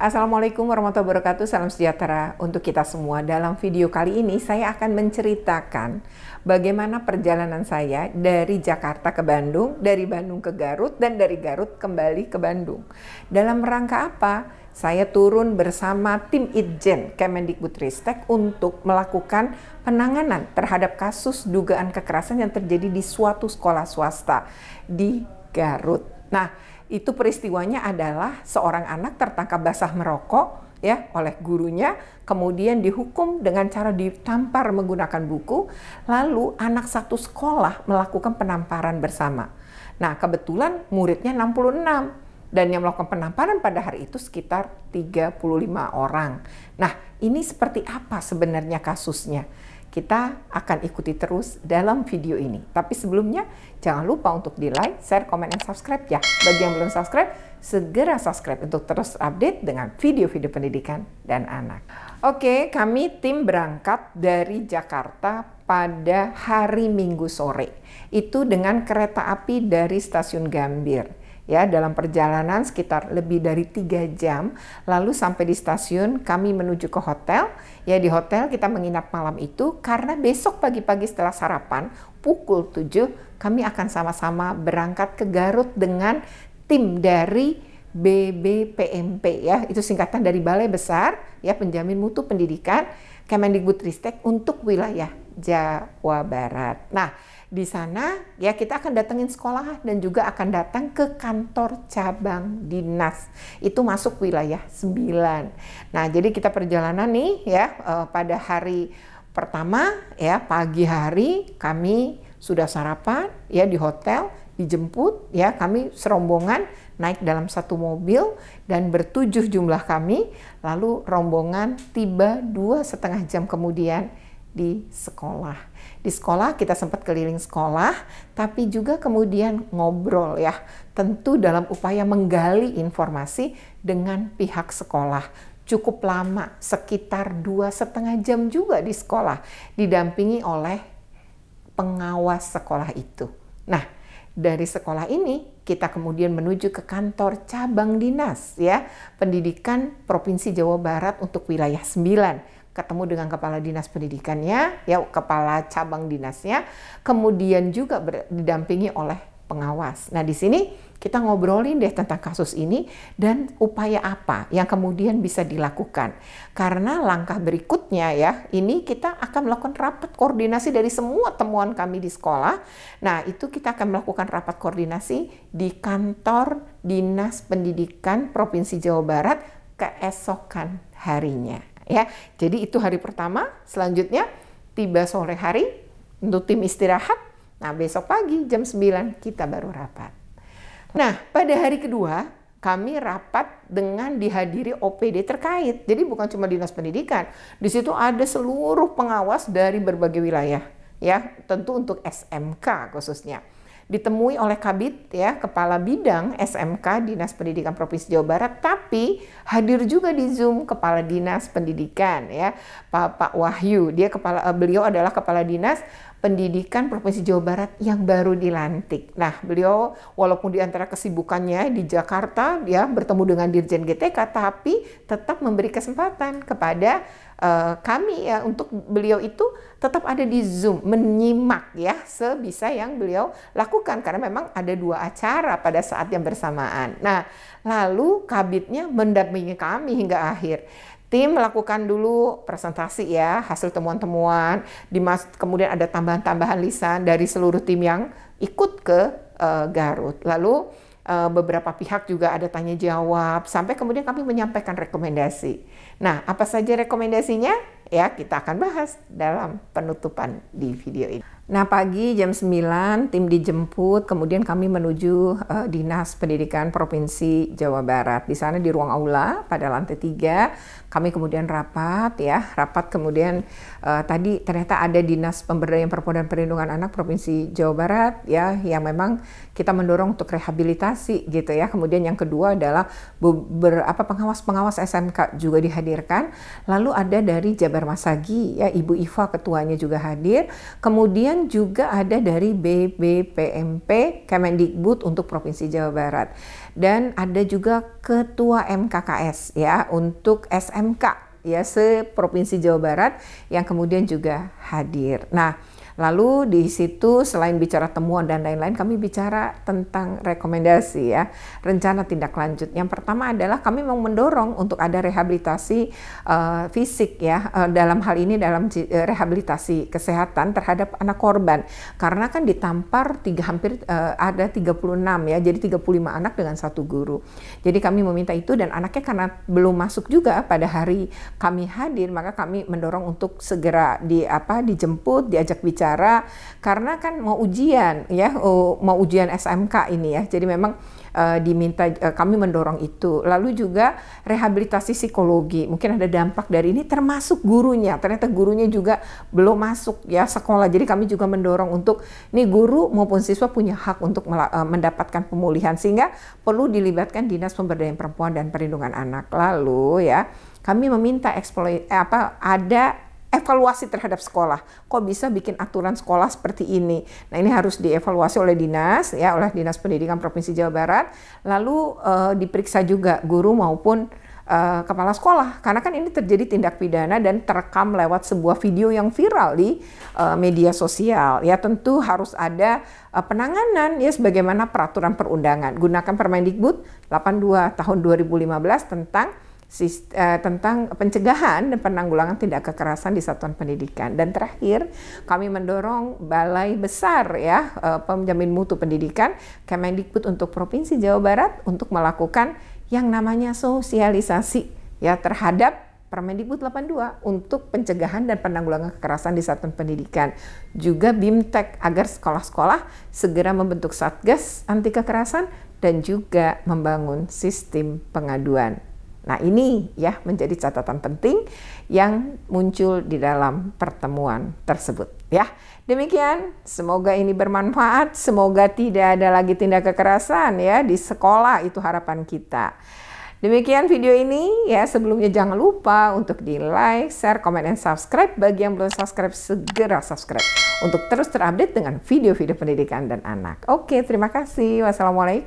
Assalamualaikum warahmatullahi wabarakatuh, salam sejahtera untuk kita semua. Dalam video kali ini saya akan menceritakan bagaimana perjalanan saya dari Jakarta ke Bandung, dari Bandung ke Garut, dan dari Garut kembali ke Bandung. Dalam rangka apa? Saya turun bersama tim Itjen Kemendikbudristek untuk melakukan penanganan terhadap kasus dugaan kekerasan yang terjadi di suatu sekolah swasta di Garut. Nah, itu peristiwanya adalah seorang anak tertangkap basah merokok ya oleh gurunya, kemudian dihukum dengan cara ditampar menggunakan buku, lalu anak satu sekolah melakukan penamparan bersama. Nah, kebetulan muridnya 66 dan yang melakukan penamparan pada hari itu sekitar 35 orang. Nah, ini seperti apa sebenarnya kasusnya? Kita akan ikuti terus dalam video ini. Tapi sebelumnya, jangan lupa untuk di-like, share, komen, dan subscribe ya. Bagi yang belum subscribe, segera subscribe untuk terus update dengan video-video pendidikan dan anak. Oke, kami tim berangkat dari Jakarta pada hari Minggu sore. Itu dengan kereta api dari stasiun Gambir. Ya, dalam perjalanan sekitar lebih dari 3 jam, lalu sampai di stasiun kami menuju ke hotel. Ya, di hotel kita menginap malam itu karena besok pagi-pagi setelah sarapan pukul 7 kami akan sama-sama berangkat ke Garut dengan tim dari BBPMP ya, itu singkatan dari Balai Besar ya Penjamin Mutu Pendidikan Kemendikbudristek untuk wilayah Jawa Barat. Nah, di sana ya kita akan datengin sekolah dan juga akan datang ke kantor cabang dinas. Itu masuk wilayah 9. Nah, jadi kita perjalanan nih ya pada hari pertama ya pagi hari kami sudah sarapan ya di hotel, dijemput ya kami serombongan naik dalam satu mobil dan bertujuh jumlah kami, lalu rombongan tiba 2,5 jam kemudian di sekolah. Di sekolah kita sempat keliling sekolah, tapi juga kemudian ngobrol ya, tentu dalam upaya menggali informasi dengan pihak sekolah. Cukup lama, sekitar 2,5 jam juga di sekolah, didampingi oleh pengawas sekolah itu. Nah, dari sekolah ini kita kemudian menuju ke kantor cabang dinas ya, Pendidikan Provinsi Jawa Barat untuk wilayah 9. Ketemu dengan kepala dinas pendidikannya, ya kepala cabang dinasnya, kemudian juga didampingi oleh pengawas. Nah, di sini kita ngobrolin deh tentang kasus ini dan upaya apa yang kemudian bisa dilakukan. Karena langkah berikutnya ya, ini kita akan melakukan rapat koordinasi dari semua temuan kami di sekolah. Nah, itu kita akan melakukan rapat koordinasi di kantor Dinas Pendidikan Provinsi Jawa Barat keesokan harinya. Ya, jadi itu hari pertama. Selanjutnya tiba sore hari untuk tim istirahat. Nah, besok pagi jam 9 kita baru rapat. Nah, pada hari kedua kami rapat dengan dihadiri OPD terkait. Jadi bukan cuma dinas pendidikan. Di situ ada seluruh pengawas dari berbagai wilayah. Ya, tentu untuk SMK khususnya. Ditemui oleh Kabid ya, Kepala Bidang SMK Dinas Pendidikan Provinsi Jawa Barat, tapi hadir juga di Zoom Kepala Dinas Pendidikan ya, Pak Wahyu. Beliau adalah Kepala Dinas Pendidikan Provinsi Jawa Barat yang baru dilantik. Nah, beliau walaupun di antara kesibukannya di Jakarta ya bertemu dengan Dirjen GTK, tapi tetap memberi kesempatan kepada kami ya untuk beliau itu tetap ada di Zoom menyimak ya sebisa yang beliau lakukan karena memang ada 2 acara pada saat yang bersamaan. Nah, lalu kabitnya mendampingi kami hingga akhir. Tim melakukan dulu presentasi ya hasil temuan-temuan, kemudian ada tambahan-tambahan lisan dari seluruh tim yang ikut ke Garut. Lalu beberapa pihak juga ada tanya jawab sampai kemudian kami menyampaikan rekomendasi. Nah, apa saja rekomendasinya? Ya, kita akan bahas dalam penutupan di video ini. Nah, pagi jam 9 tim dijemput, kemudian kami menuju Dinas Pendidikan Provinsi Jawa Barat. Di sana di ruang aula pada lantai 3 kami kemudian rapat ya, kemudian tadi ternyata ada Dinas Pemberdayaan Perempuan dan Perlindungan Anak Provinsi Jawa Barat ya, yang memang kita mendorong untuk rehabilitasi gitu ya. Kemudian yang kedua adalah pengawas-pengawas SMK juga dihadirkan. Lalu ada dari Jabar Masagi ya, Ibu Iva ketuanya juga hadir. Kemudian Kemudian juga ada dari BBPMP Kemendikbud untuk Provinsi Jawa Barat. Dan ada juga Ketua MKKS ya untuk SMK ya se-Provinsi Jawa Barat yang kemudian juga hadir. Nah, lalu di situ selain bicara temuan dan lain-lain, kami bicara tentang rekomendasi ya, rencana tindak lanjut. Yang pertama adalah kami mau mendorong untuk ada rehabilitasi fisik ya, dalam hal ini dalam rehabilitasi kesehatan terhadap anak korban. Karena kan ditampar ada 36 ya, jadi 35 anak dengan 1 guru. Jadi kami meminta itu, dan anaknya karena belum masuk juga pada hari kami hadir, maka kami mendorong untuk segera dijemput, diajak bicara, karena kan mau ujian ya, mau ujian SMK ini ya. Jadi memang diminta, kami mendorong itu. Lalu juga rehabilitasi psikologi, mungkin ada dampak dari ini termasuk gurunya. Ternyata gurunya juga belum masuk ya sekolah. Jadi kami juga mendorong untuk nih guru maupun siswa punya hak untuk mendapatkan pemulihan, sehingga perlu dilibatkan Dinas Pemberdayaan Perempuan dan Perlindungan Anak. Lalu ya kami meminta ada evaluasi terhadap sekolah. Kok bisa bikin aturan sekolah seperti ini? Nah, ini harus dievaluasi oleh dinas ya, oleh Dinas Pendidikan Provinsi Jawa Barat. Lalu diperiksa juga guru maupun kepala sekolah, karena kan ini terjadi tindak pidana dan terekam lewat sebuah video yang viral di media sosial. Ya tentu harus ada penanganan ya sebagaimana peraturan perundangan. Gunakan Permendikbud 82 tahun 2015 tentang pencegahan dan penanggulangan tindak kekerasan di satuan pendidikan. Dan terakhir, kami mendorong Balai Besar ya Penjamin Mutu Pendidikan Kemendikbud untuk Provinsi Jawa Barat untuk melakukan yang namanya sosialisasi ya terhadap Permendikbud 82 untuk pencegahan dan penanggulangan kekerasan di satuan pendidikan. Juga BIMTEK agar sekolah-sekolah segera membentuk Satgas anti kekerasan dan juga membangun sistem pengaduan. Nah, ini ya menjadi catatan penting yang muncul di dalam pertemuan tersebut ya. Demikian, semoga ini bermanfaat, semoga tidak ada lagi tindak kekerasan ya di sekolah, itu harapan kita. Demikian video ini ya, sebelumnya jangan lupa untuk di like, share, komen, dan subscribe. Bagi yang belum subscribe, segera subscribe untuk terus terupdate dengan video-video pendidikan dan anak. Oke, terima kasih. Wassalamualaikum.